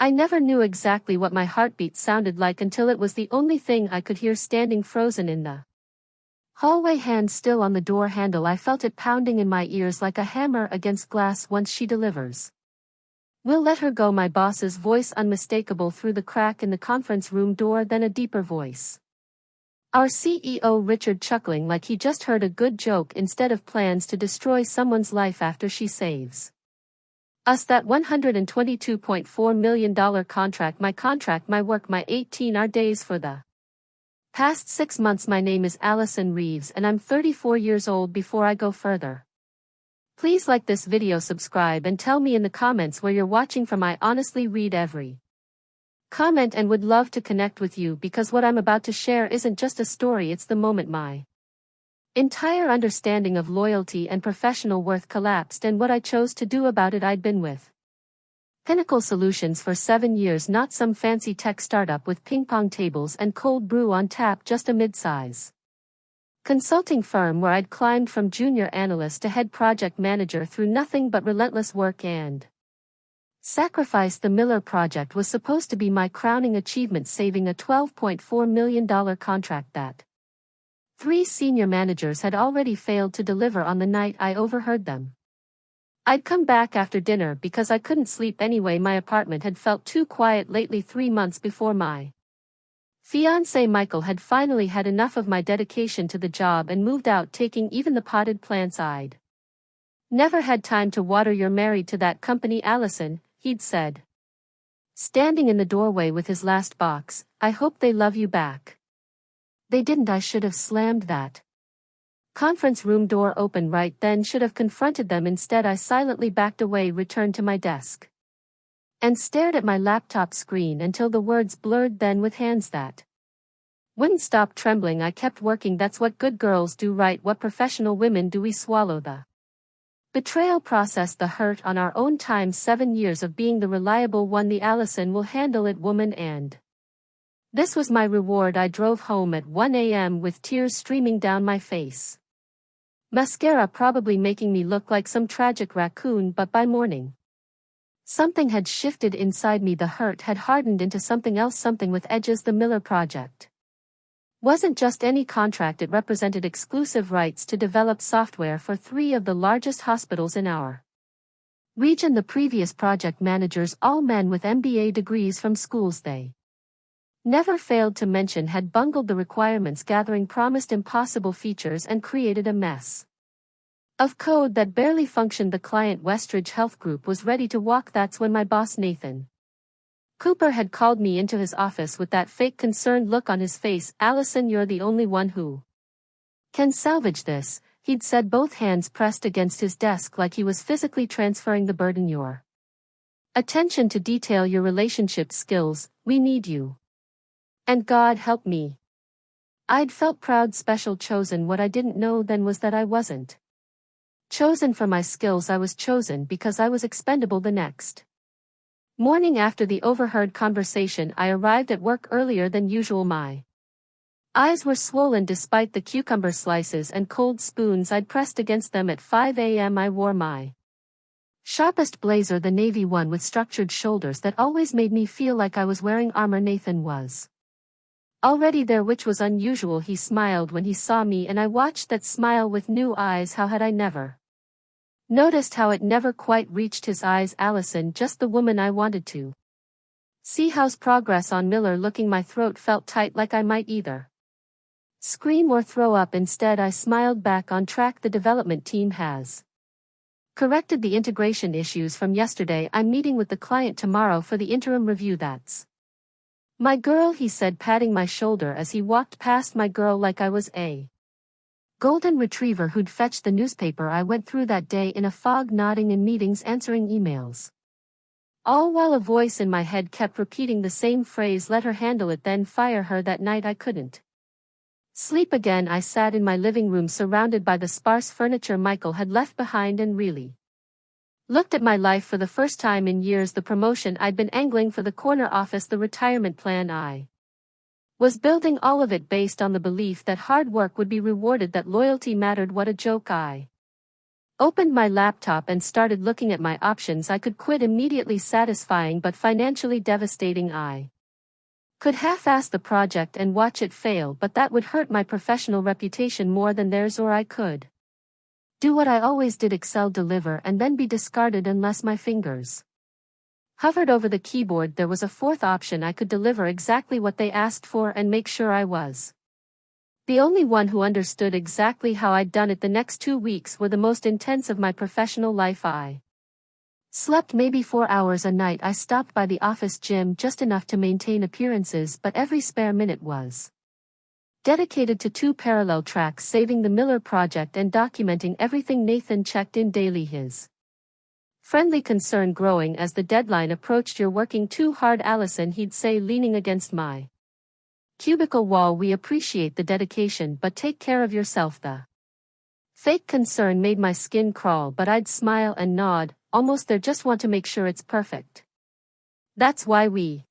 I never knew exactly what my heartbeat sounded like until it was the only thing I could hear standing frozen in the hallway, hand still on the door handle. I felt it pounding in my ears like a hammer against glass. Once she delivers, we'll let her go. My boss's voice unmistakable through the crack in the conference room door, then a deeper voice. Our CEO Richard chuckling like he just heard a good joke instead of plans to destroy someone's life after she saves us that $122.4 million contract, my work, my 18-hour days for the past 6 months. My name is Allison Reeves and I'm 34 years old. Before I go further, please like this video, subscribe, and tell me in the comments where you're watching from. I honestly read every comment and would love to connect with you because what I'm about to share isn't just a story, it's the moment my entire understanding of loyalty and professional worth collapsed, and what I chose to do about it. I'd been with Pinnacle Solutions for 7 years, not some fancy tech startup with ping-pong tables and cold brew on tap, just a mid-size consulting firm where I'd climbed from junior analyst to head project manager through nothing but relentless work and sacrifice. The Miller Project was supposed to be my crowning achievement, saving a $12.4 million contract that 3 senior managers had already failed to deliver on. The night I overheard them, I'd come back after dinner because I couldn't sleep anyway. My apartment had felt too quiet lately. 3 months before, my fiancé Michael had finally had enough of my dedication to the job and moved out, taking even the potted plants I'd never had time to water. You're married to that company, Allison, he'd said, standing in the doorway with his last box. I hope they love you back. They didn't. I should have slammed that conference room door open right then, should have confronted them. Instead, I silently backed away, returned to my desk, and stared at my laptop screen until the words blurred. Then, with hands that wouldn't stop trembling, I kept working. That's what good girls do, right? What professional women do. We swallow the betrayal, process the hurt on our own time. 7 years of being the reliable one, the Allison will handle it woman, and this was my reward. I drove home at 1 a.m. with tears streaming down my face, mascara probably making me look like some tragic raccoon, but by morning, something had shifted inside me. The hurt had hardened into something else, something with edges. The Miller Project wasn't just any contract, it represented exclusive rights to develop software for 3 of the largest hospitals in our region. The previous project managers, all men with MBA degrees from schools they never failed to mention, had bungled the requirements, gathering promised impossible features, and created a mess of code that barely functioned. The client, Westridge Health Group, was ready to walk. That's when my boss, Nathan Cooper, had called me into his office with that fake concerned look on his face. Allison, you're the only one who can salvage this, he'd said, both hands pressed against his desk like he was physically transferring the burden. Your attention to detail, your relationship skills, we need you. And God help me, I'd felt proud, special, chosen. What I didn't know then was that I wasn't chosen for my skills. I was chosen because I was expendable. The next morning after the overheard conversation, I arrived at work earlier than usual. My eyes were swollen despite the cucumber slices and cold spoons I'd pressed against them. At 5 a.m. I wore my sharpest blazer, the navy one with structured shoulders that always made me feel like I was wearing armor. Nathan was already there, which was unusual. He smiled when he saw me, and I watched that smile with new eyes. How had I never noticed how it never quite reached his eyes? Allison, just the woman I wanted to see. How's progress on Miller? Looking. My throat felt tight, like I might either scream or throw up. Instead, I smiled back. On track. The development team has corrected the integration issues from yesterday. I'm meeting with the client tomorrow for the interim review. That's my girl, he said, patting my shoulder as he walked past. My girl, like I was a golden retriever who'd fetched the newspaper I went through that day in a fog, nodding in meetings, answering emails, all while a voice in my head kept repeating the same phrase, let her handle it, then fire her. That night I couldn't sleep again. I sat in my living room surrounded by the sparse furniture Michael had left behind and really looked at my life for the first time in years. The promotion I'd been angling for, the corner office, the retirement plan I was building, all of it based on the belief that hard work would be rewarded, that loyalty mattered. What a joke I Opened my laptop and started looking at my options. I could quit immediately, satisfying but financially devastating. I could half-ass the project and watch it fail, but that would hurt my professional reputation more than theirs, or I could do what I always did: excel, deliver, and then be discarded unless my fingers hovered over the keyboard. There was a fourth option: I could deliver exactly what they asked for and make sure I was the only one who understood exactly how I'd done it. The next 2 weeks were the most intense of my professional life. I slept maybe 4 hours a night. I stopped by the office gym just enough to maintain appearances, but every spare minute was dedicated to 2 parallel tracks: saving the Miller project and documenting everything. Nathan checked in daily, his friendly concern growing as the deadline approached. "You're working too hard, Allison," he'd say, leaning against my cubicle wall. "We appreciate the dedication, but take care of yourself." The fake concern made my skin crawl, but I'd smile and nod, almost there, "just want to make sure it's perfect. That's why we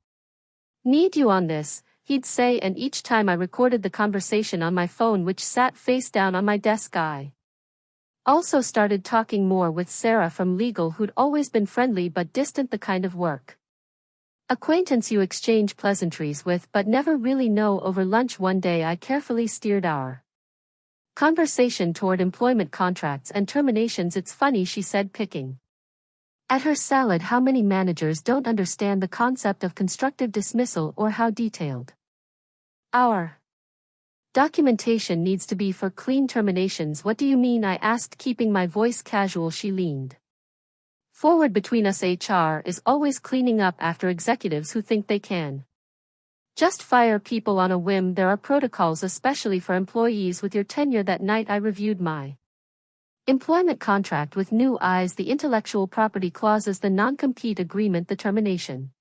need you on this," he'd say, and each time I recorded the conversation on my phone, which sat face down on my desk. I also started talking more with Sarah from legal, who'd always been friendly but distant, the kind of work acquaintance you exchange pleasantries with but never really know over lunch. One day I carefully steered our conversation toward employment contracts and terminations. "It's funny," she said, picking at her salad, "how many managers don't understand the concept of constructive dismissal or how detailed our documentation needs to be for clean terminations." "What do you mean?" I asked, keeping my voice casual. She leaned forward. "Between us, HR is always cleaning up after executives who think they can just fire people on a whim. There are protocols especially for employees with your tenure." That night I reviewed my employment contract with new eyes: the intellectual property clauses, the non-compete agreement, the termination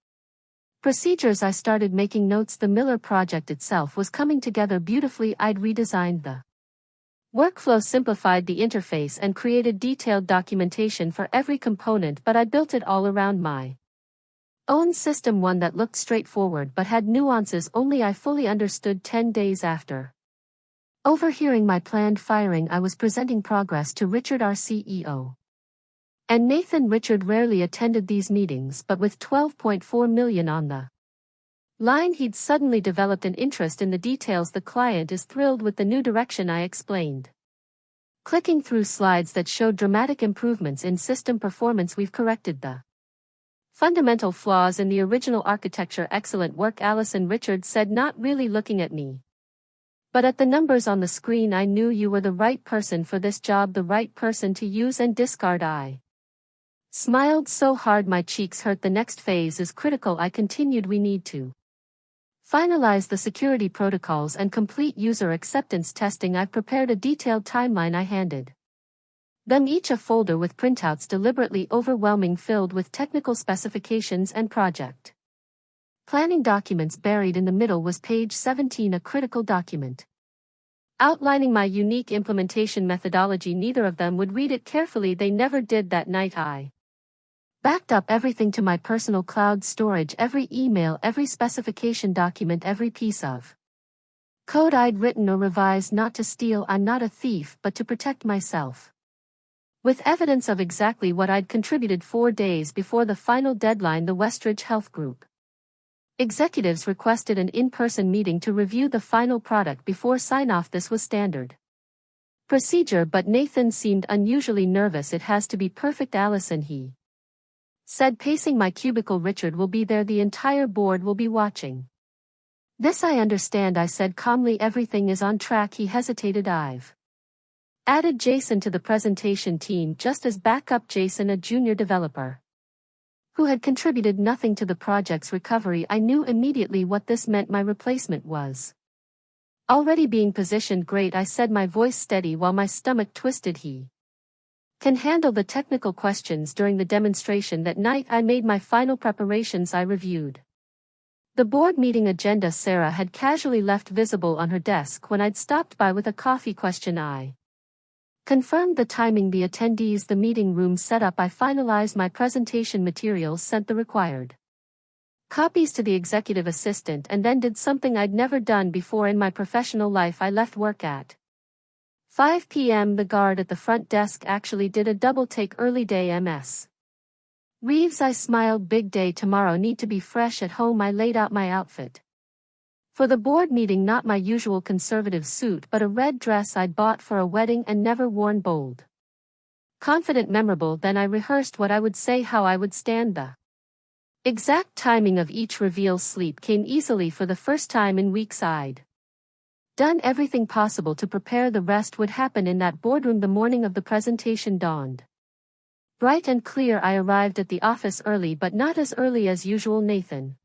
procedures. I started making notes. The Miller project itself was coming together beautifully. I'd redesigned the workflow, simplified the interface, and created detailed documentation for every component, but I built it all around my own system, one that looked straightforward but had nuances only I fully understood. 10 days after overhearing my planned firing, I was presenting progress to Richard, our CEO. And Nathan. Richard rarely attended these meetings, but with $12.4 million on the line, he'd suddenly developed an interest in the details. "The client is thrilled with the new direction," I explained, clicking through slides that showed dramatic improvements in system performance. "We've corrected the fundamental flaws in the original architecture." "Excellent work, Allison," Richard said, not really looking at me, but at the numbers on the screen. "I knew you were the right person for this job, the right person to use and discard." I smiled so hard my cheeks hurt. "The next phase is critical," I continued. "We need to finalize the security protocols and complete user acceptance testing." I've prepared a detailed timeline. I handed them each a folder with printouts, deliberately overwhelming, filled with technical specifications and project planning documents. Buried in the middle was page 17, a critical document outlining my unique implementation methodology. Neither of them would read it carefully. They never did. That night I backed up everything to my personal cloud storage: every email, every specification document, every piece of code I'd written or revised. Not to steal, I'm not a thief, but to protect myself. With evidence of exactly what I'd contributed. 4 days before the final deadline, the Westridge Health Group executives requested an in-person meeting to review the final product before sign-off. This was standard procedure, but Nathan seemed unusually nervous. "It has to be perfect, Allison," he said, pacing my cubicle. "Richard will be there. The entire board will be watching this." "I understand," I said calmly. "Everything is on track." He hesitated. "I've added Jason to the presentation team just as backup." Jason, a junior developer who had contributed nothing to the project's recovery. I knew immediately what this meant. My replacement was already being positioned. "Great," I said, my voice steady while my stomach twisted. "He can handle the technical questions." During the demonstration that night, I made my final preparations. I reviewed the board meeting agenda Sarah had casually left visible on her desk when I'd stopped by with a coffee. I confirmed the timing, the attendees, the meeting room setup. I finalized my presentation materials, sent the required copies to the executive assistant, and then did something I'd never done before in my professional life. I left work at 5 p.m. The guard at the front desk actually did a double take. Early day MS. Reeves, I smiled. Big day tomorrow. Need to be fresh at home. I laid out my outfit. For the board meeting, not my usual conservative suit but a red dress I'd bought for a wedding and never worn. Bold, confident, memorable. Then I rehearsed what I would say, how I would stand. The exact timing of each reveal. Sleep came easily for the first time in weeks. I'd done everything possible to prepare. The rest would happen in that boardroom. The morning of the presentation dawned bright and clear. I arrived at the office early, but not as early as usual. Nathan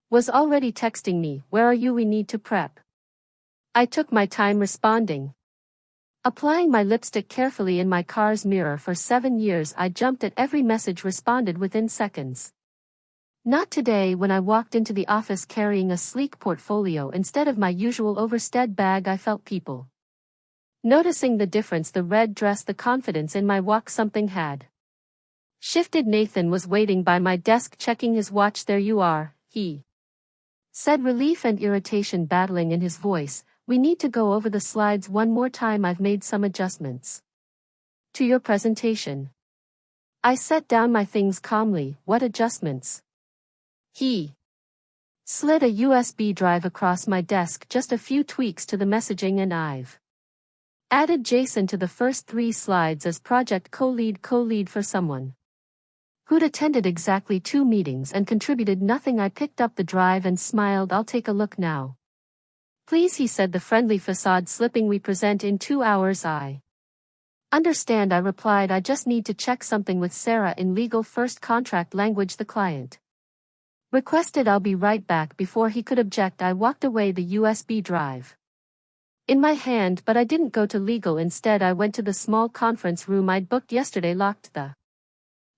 was already texting me, "Where are you? We need to prep." I took my time responding, applying my lipstick carefully in my car's mirror. For 7 years I jumped at every message, responded within seconds. Not today. When I walked into the office carrying a sleek portfolio instead of my usual overstead bag, I felt people noticing the difference. The red dress, the confidence in my walk. Something had shifted. Nathan was waiting by my desk, checking his watch. "There you are," he said, relief and irritation battling in his voice. "We need to go over the slides one more time. I've made some adjustments to your presentation." I set down my things calmly. "What adjustments?" He slid a USB drive across my desk. "Just a few tweaks to the messaging, and I've added Jason to the first 3 slides as project co-lead for someone who'd attended exactly 2 meetings and contributed nothing." I picked up the drive and smiled. "I'll take a look now, please," he said, the friendly facade slipping. "We present in 2 hours." "I understand," I replied. "I just need to check something with Sarah in legal first. Contract language the client requested." "I'll be right back." Before he could object, I walked away, the USB drive in my hand, but I didn't go to legal. Instead, I went to the small conference room I'd booked yesterday, locked the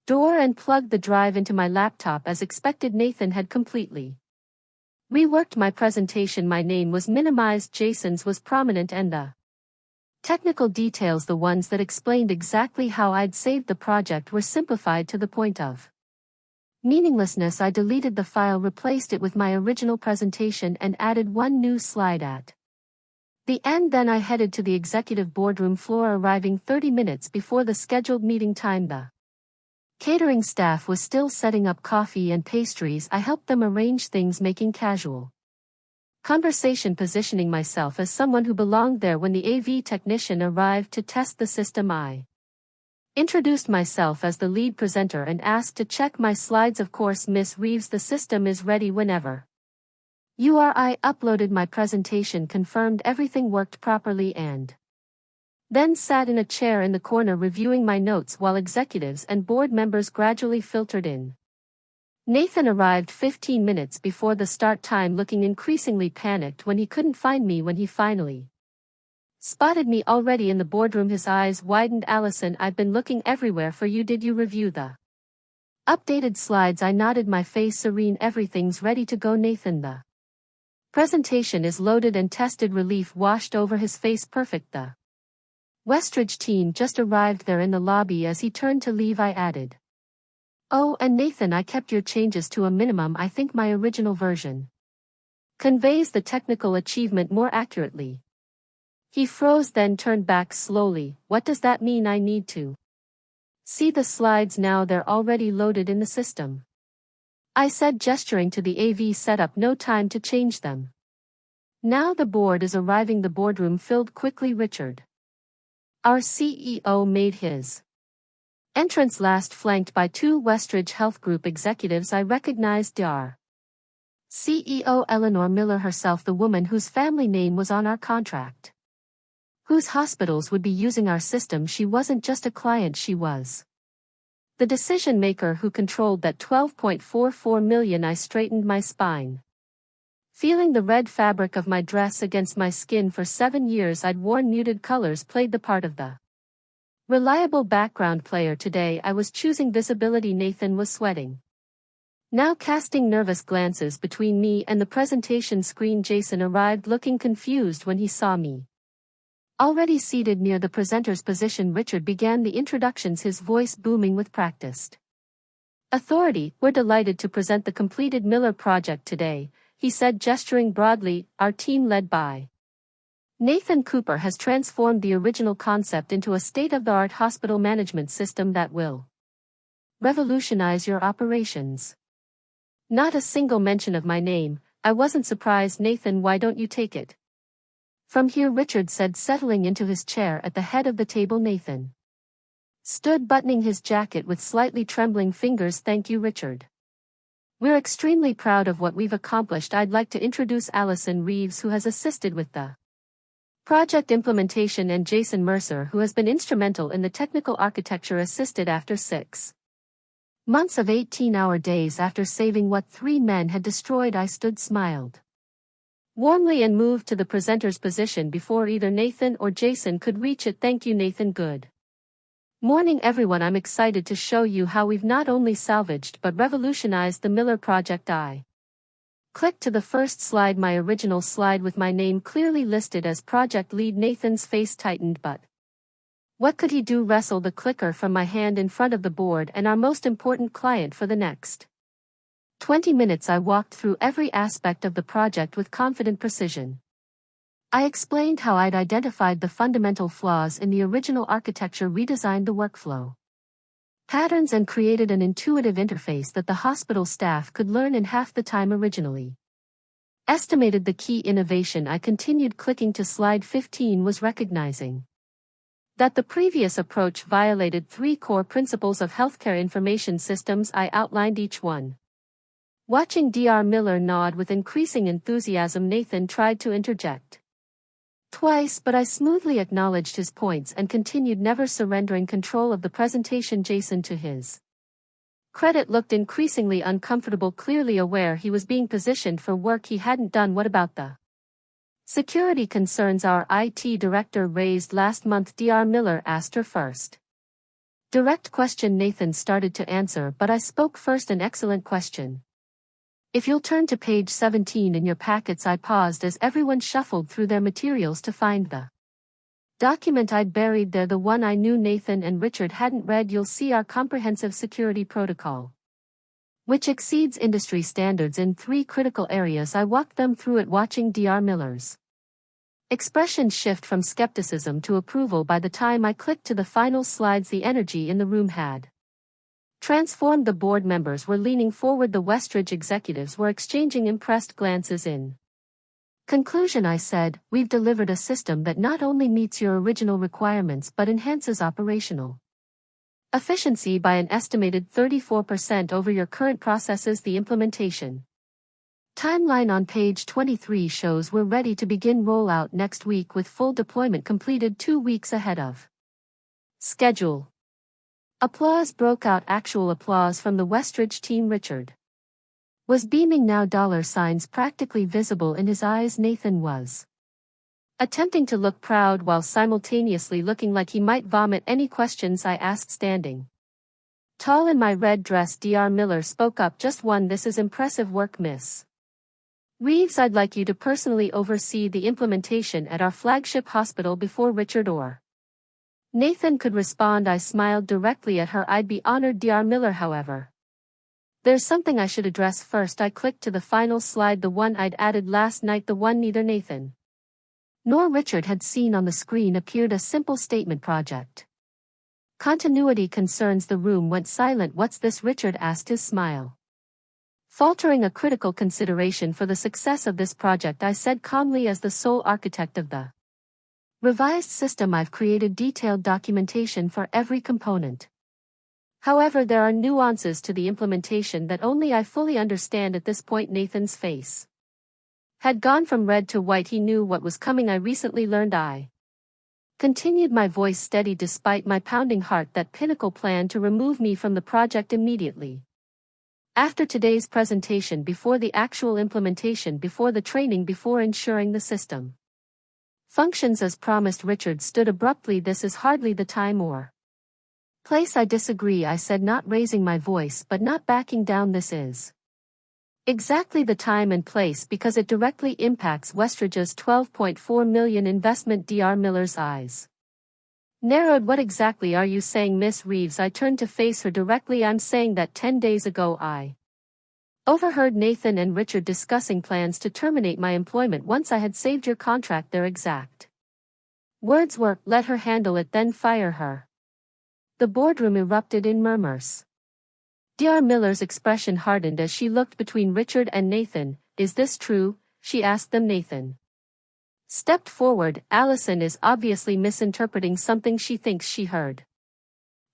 door and plugged the drive into my laptop. As expected, Nathan had completely reworked my presentation. My name was minimized, Jason's was prominent, and the technical details, the ones that explained exactly how I'd saved the project, were simplified to the point of meaninglessness. I deleted the file, replaced it with my original presentation, and added 1 new slide at the end. Then I headed to the executive boardroom floor, arriving 30 minutes before the scheduled meeting time. The catering staff was still setting up coffee and pastries. I helped them arrange things, making casual conversation, positioning myself as someone who belonged there. When the AV technician arrived to test the system, I introduced myself as the lead presenter and asked to check my slides. "Of course, Miss Reeves, the system is ready whenever you are." I uploaded my presentation, confirmed everything worked properly, and then sat in a chair in the corner reviewing my notes while executives and board members gradually filtered in. Nathan arrived 15 minutes before the start time, looking increasingly panicked when he couldn't find me. When he finally spotted me already in the boardroom, his eyes widened. "Allison, I've been looking everywhere for you. Did you review the updated slides?" I nodded, my face serene. "Everything's ready to go, Nathan. The presentation is loaded and tested." Relief washed over his face. "Perfect. The Westridge team just arrived." There in the lobby. As he turned to leave, I added, "Oh, and Nathan, I kept your changes to a minimum. I think my original version conveys the technical achievement more accurately." He froze, then turned back slowly. "What does that mean?" "I need to see the slides now. They're already loaded in the system," I said, gesturing to the AV setup. "No time to change them now. The board is arriving." The boardroom filled quickly. Richard, our CEO, made his entrance last, flanked by 2 Westridge Health Group executives. I recognized our CEO, Eleanor Miller herself, the woman whose family name was on our contract, whose hospitals would be using our system. She wasn't just a client, she was the decision maker who controlled that $12.44 million. I straightened my spine, feeling the red fabric of my dress against my skin. For 7 years I'd worn muted colors, played the part of the reliable background player. Today I was choosing visibility. Nathan was sweating, now casting nervous glances between me and the presentation screen. Jason arrived looking confused when he saw me already seated near the presenter's position. Richard began the introductions, his voice booming with practiced authority. "We're delighted to present the completed Miller project today," he said, gesturing broadly. "Our team, led by Nathan Cooper has transformed the original concept into a state-of-the-art hospital management system that will revolutionize your operations. Not a single mention of my name. I wasn't surprised. Nathan, why don't you take it from here? Richard said, settling into his chair at the head of the table. Nathan stood buttoning his jacket with slightly trembling fingers. Thank you, Richard. We're extremely proud of what we've accomplished. I'd like to introduce Allison Reeves, who has assisted with the project implementation, and Jason Mercer, who has been instrumental in the technical architecture. Assisted after 6 months of 18-hour days after saving what 3 men had destroyed. I stood, smiled warmly, and moved to the presenter's position before either Nathan or Jason could reach it. Thank you, Nathan. Good morning, everyone. I'm excited to show you how we've not only salvaged but revolutionized the Miller Project. I clicked to the first slide, my original slide with my name clearly listed as project lead. Nathan's face tightened, but what could he do? Wrestle the clicker from my hand in front of the board and our most important client. For the next 20 minutes I walked through every aspect of the project with confident precision. I explained how I'd identified the fundamental flaws in the original architecture, redesigned the workflow patterns, and created an intuitive interface that the hospital staff could learn in half the time originally estimated. The key innovation, I continued, clicking to slide 15, was recognizing that the previous approach violated 3 core principles of healthcare information systems. I outlined each one. Watching Dr. Miller nod with increasing enthusiasm. Nathan tried to interject twice, but I smoothly acknowledged his points and continued, never surrendering control of the presentation. Jason, to his credit, looked increasingly uncomfortable, clearly aware he was being positioned for work he hadn't done. What about the security concerns our IT director raised last month? Dr. Miller asked her first direct question. Nathan started to answer, but I spoke first. An excellent question. If you'll turn to page 17 in your packets. I paused as everyone shuffled through their materials to find the document I'd buried there, the one I knew Nathan and Richard hadn't read. You'll see our comprehensive security protocol, which exceeds industry standards in 3 critical areas. I walked them through it, watching Dr. Miller's expression shift from skepticism to approval. By the time I clicked to the final slides, the energy in the room had transformed. The board members were leaning forward. The Westridge executives were exchanging impressed glances. In conclusion, I said, we've delivered a system that not only meets your original requirements but enhances operational efficiency by an estimated 34% over your current processes. The implementation timeline on page 23 shows we're ready to begin rollout next week, with full deployment completed 2 weeks ahead of schedule. Applause broke out, actual applause from the Westridge team. Richard was beaming now, dollar signs practically visible in his eyes. Nathan was attempting to look proud while simultaneously looking like he might vomit. Any questions? I asked, standing tall in my red dress. Dr. Miller spoke up. Just one. This is impressive work, Miss Reeves. I'd like you to personally oversee the implementation at our flagship hospital before Richard or Nathan could respond. I smiled directly at her. I'd be honored, Dr. Miller. However, there's something I should address first. I clicked to the final slide, the one I'd added last night, the one neither Nathan nor Richard had seen. On the screen appeared a simple statement: project continuity concerns. The room went silent. What's this? Richard asked, his smile faltering. A critical consideration for the success of this project, I said calmly. As the sole architect of the revised system, I've created detailed documentation for every component. However, there are nuances to the implementation that only I fully understand at this point. Nathan's face had gone from red to white. He knew what was coming. I recently learned, I continued, my voice steady despite my pounding heart, that Pinnacle planned to remove me from the project immediately after today's presentation, before the actual implementation, before the training, before ensuring the system functions as promised. Richard stood abruptly. This is hardly the time or place. I disagree, I said, not raising my voice but not backing down. This is exactly the time and place, because it directly impacts Westridge's $12.4 million investment. Dr. Miller's eyes narrowed. What exactly are you saying, Miss Reeves? I turned to face her directly. I'm saying that 10 days ago I overheard Nathan and Richard discussing plans to terminate my employment once I had saved your contract. Their exact Words were, let her handle it then fire her. The boardroom erupted in murmurs. Dr. Miller's expression hardened as she looked between Richard and Nathan. Is this true? She asked them. Nathan stepped forward. Allison is obviously misinterpreting something she thinks she heard.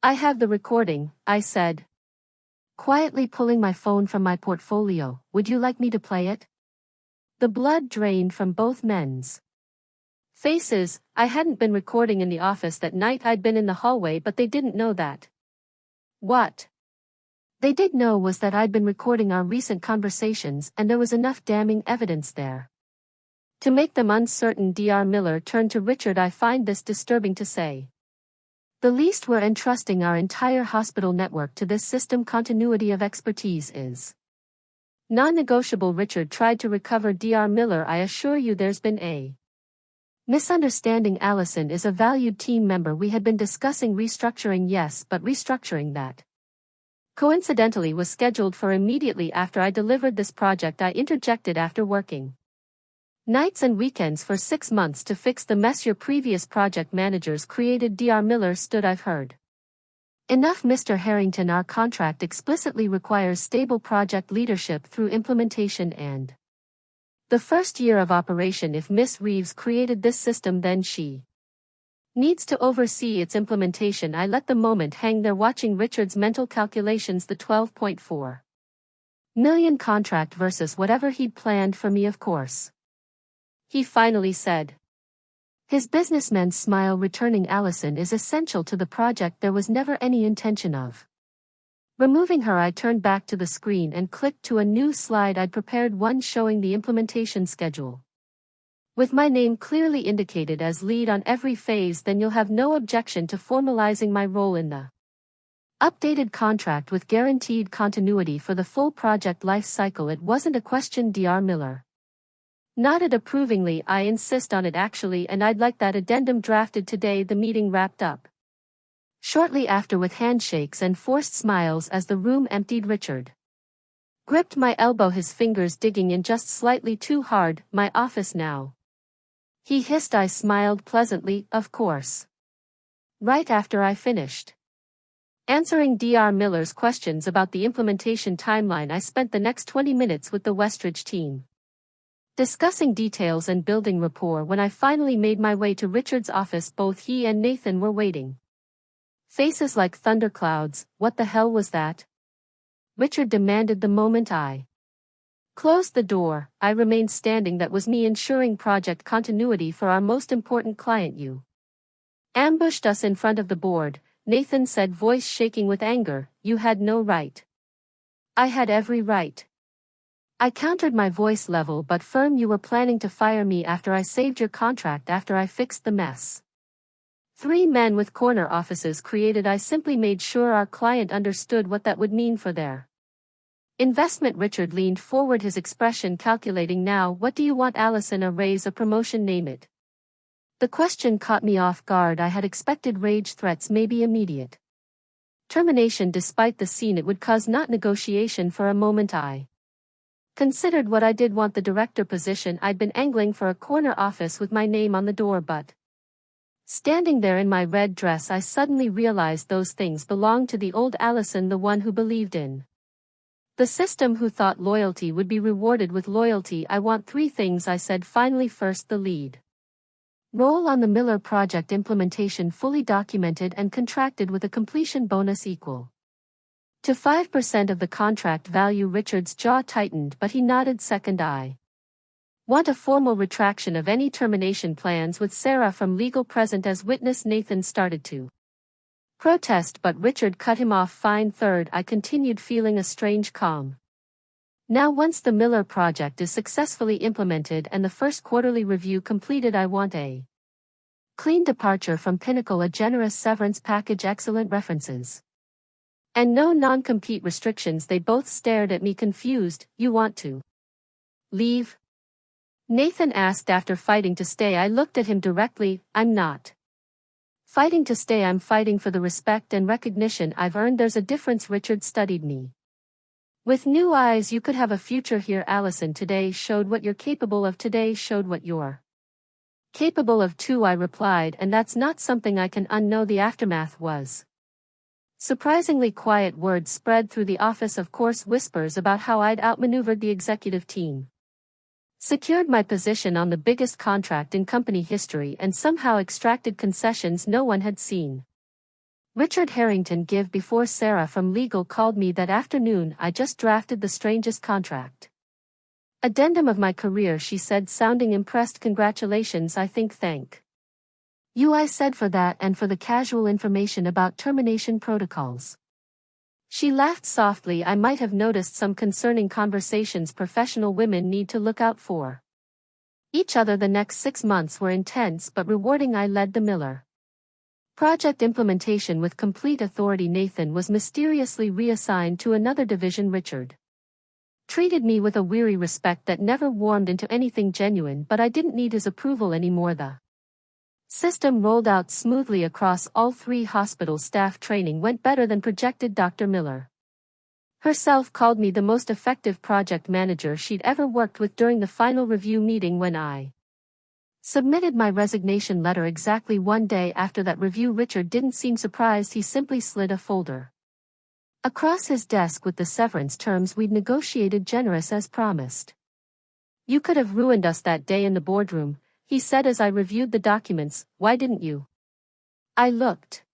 I have the recording, I said, quietly pulling my phone from my portfolio. Would you like me to play it? The blood drained from both men's faces. I hadn't been recording in the office that night. I'd been in the hallway, but they didn't know that. What they did know was that I'd been recording our recent conversations, and there was enough damning evidence there to make them uncertain. Dr. Miller turned to Richard. I find this disturbing to say the least. We're entrusting our entire hospital network to this system. Continuity of expertise is non-negotiable. Richard tried to recover. Dr. Miller, I assure you there's been a misunderstanding. Allison is a valued team member. We had been discussing restructuring. Yes, but restructuring that coincidentally was scheduled for immediately after I delivered this project. I interjected. After working nights and weekends for 6 months to fix the mess your previous project managers created. Dr. Miller stood. I've heard enough, Mr. Harrington. Our contract explicitly requires stable project leadership through implementation and the first year of operation. If Miss Reeves created this system, then she needs to oversee its implementation. I let the moment hang there, watching Richard's mental calculations. The $12.4 million contract versus whatever he'd planned for me, of course. He finally said, his businessman's smile returning. Allison is essential to the project. There was never any intention of removing her. I turned back to the screen and clicked to a new slide. I'd prepared one showing the implementation schedule, with my name clearly indicated as lead on every phase. Then you'll have no objection to formalizing my role in the updated contract with guaranteed continuity for the full project life cycle. It wasn't a question. Dr. Miller nodded approvingly. I insist on it actually, and I'd like that addendum drafted today. The meeting wrapped up shortly after with handshakes and forced smiles as the room emptied. Richard gripped my elbow, his fingers digging in just slightly too hard. My office now, he hissed. I smiled pleasantly. Of course. Right after I finished answering Dr. Miller's questions about the implementation timeline, I spent the next 20 minutes with the Westridge team, discussing details and building rapport. When I finally made my way to Richard's office, both he and Nathan were waiting, faces like thunderclouds. What the hell was that? Richard demanded the moment I closed the door. I remained standing. That was me ensuring project continuity for our most important client. You ambushed us in front of the board, Nathan said, voice shaking with anger. You had no right. I had every right. I countered, my voice level but firm. You were planning to fire me after I saved your contract, after I fixed the mess 3 men with corner offices created. I simply made sure our client understood what that would mean for their investment. Richard leaned forward, his expression calculating. Now, what do you want? Allison, a raise, a promotion, name it. The question caught me off guard. I had expected rage threats, maybe immediate termination. Despite the scene it would cause, not negotiation. For a moment I considered what I did want, the director position. I'd been angling for a corner office with my name on the door, but standing there in my red dress, I suddenly realized those things belonged to the old Allison, the one who believed in the system, who thought loyalty would be rewarded with loyalty. I want 3 things, I said finally. First, the lead role on the Miller project implementation, fully documented and contracted with a completion bonus equal to 5% of the contract value. Richard's jaw tightened, but he nodded. Second, I want a formal retraction of any termination plans with Sarah from legal present as witness. Nathan started to protest, but Richard cut him off. Fine. Third, I continued, feeling a strange calm. Now, once the Miller project is successfully implemented and the first quarterly review completed, I want a clean departure from Pinnacle, a generous severance package, excellent references, and no non-compete restrictions. They both stared at me confused. You want to leave? Nathan asked. After fighting to stay, I looked at him directly. I'm not fighting to stay, I'm fighting for the respect and recognition I've earned. There's a difference. Richard studied me with new eyes. You could have a future here, Allison. Today showed what you're capable of. Today showed what you're Capable of two, I replied, and that's not something I can unknow. The aftermath was. Surprisingly quiet. Words spread through the office, of course, whispers about how I'd outmaneuvered the executive team, secured my position on the biggest contract in company history, and somehow extracted concessions no one had seen. Richard Harrington give before Sarah from legal called me that afternoon. I just drafted the strangest contract. Addendum of my career, she said, sounding impressed. Congratulations. I think thank you, I said, for that and for the casual information about termination protocols. She laughed softly. I might have noticed some concerning conversations professional women need to look out for each other. The next 6 months were intense but rewarding. I led the Miller project implementation with complete authority. Nathan was mysteriously reassigned to another division. Richard treated me with a weary respect that never warmed into anything genuine, but I didn't need his approval anymore. The system rolled out smoothly across all 3 hospitals. Staff training went better than projected. Dr. Miller herself called me the most effective project manager she'd ever worked with during the final review meeting. When I submitted my resignation letter exactly 1 day after that review, Richard didn't seem surprised. He simply slid a folder across his desk with the severance terms we'd negotiated, generous as promised. You could have ruined us that day in the boardroom, he said as I reviewed the documents. Why didn't you? I looked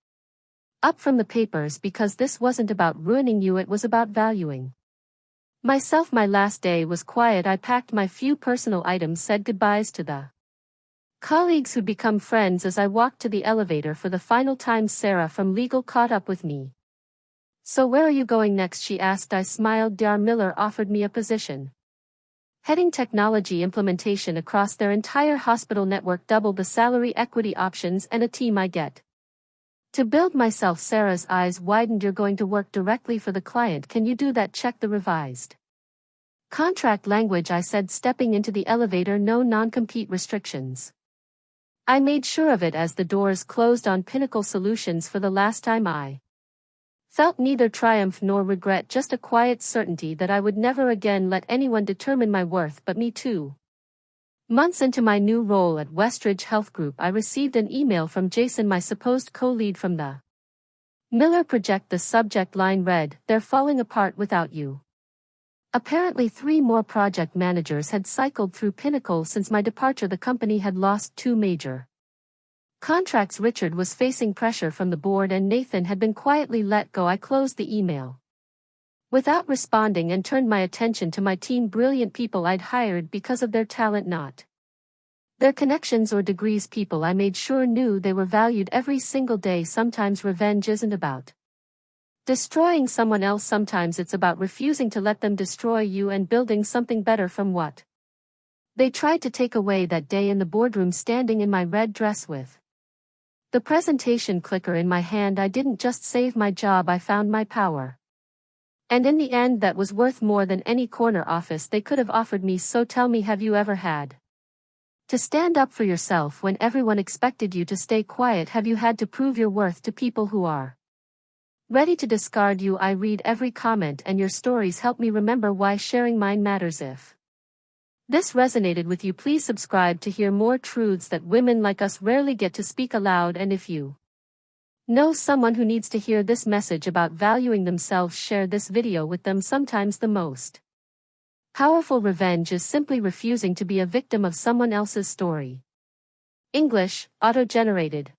up from the papers. Because this wasn't about ruining you, it was about valuing myself. My last day was quiet. I packed my few personal items, said goodbyes to the colleagues who'd become friends as I walked to the elevator for the final time. Sarah from legal caught up with me. So where are you going next? She asked. I smiled. Dr. Miller offered me a position heading technology implementation across their entire hospital network, double the salary, equity options, and a team I get to build myself. Sarah's eyes widened. You're going to work directly for the client. Can you do that? Check the revised contract language, I said, stepping into the elevator. No non-compete restrictions. I made sure of it as the doors closed on Pinnacle Solutions for the last time. I felt neither triumph nor regret, just a quiet certainty that I would never again let anyone determine my worth but me. 2 months into my new role at Westridge Health Group, I received an email from Jason, my supposed co-lead from the Miller project. The subject line read, "They're falling apart without you." Apparently 3 more project managers had cycled through Pinnacle since my departure. The company had lost 2 major contracts. Richard was facing pressure from the board and Nathan had been quietly let go. I closed the email without responding and turned my attention to my team. Brilliant people I'd hired because of their talent, not their connections or degrees. People I made sure knew they were valued every single day. Sometimes revenge isn't about destroying someone else. Sometimes it's about refusing to let them destroy you and building something better from what they tried to take away. That day in the boardroom, standing in my red dress with the presentation clicker in my hand, I didn't just save my job, I found my power. And in the end, that was worth more than any corner office they could have offered me. So tell me, have you ever had to stand up for yourself when everyone expected you to stay quiet? Have you had to prove your worth to people who are ready to discard you? I read every comment, and your stories help me remember why sharing mine matters. If this resonated with you, please subscribe to hear more truths that women like us rarely get to speak aloud. And if you know someone who needs to hear this message about valuing themselves, share this video with them. Sometimes the most powerful revenge is simply refusing to be a victim of someone else's story. English, auto-generated.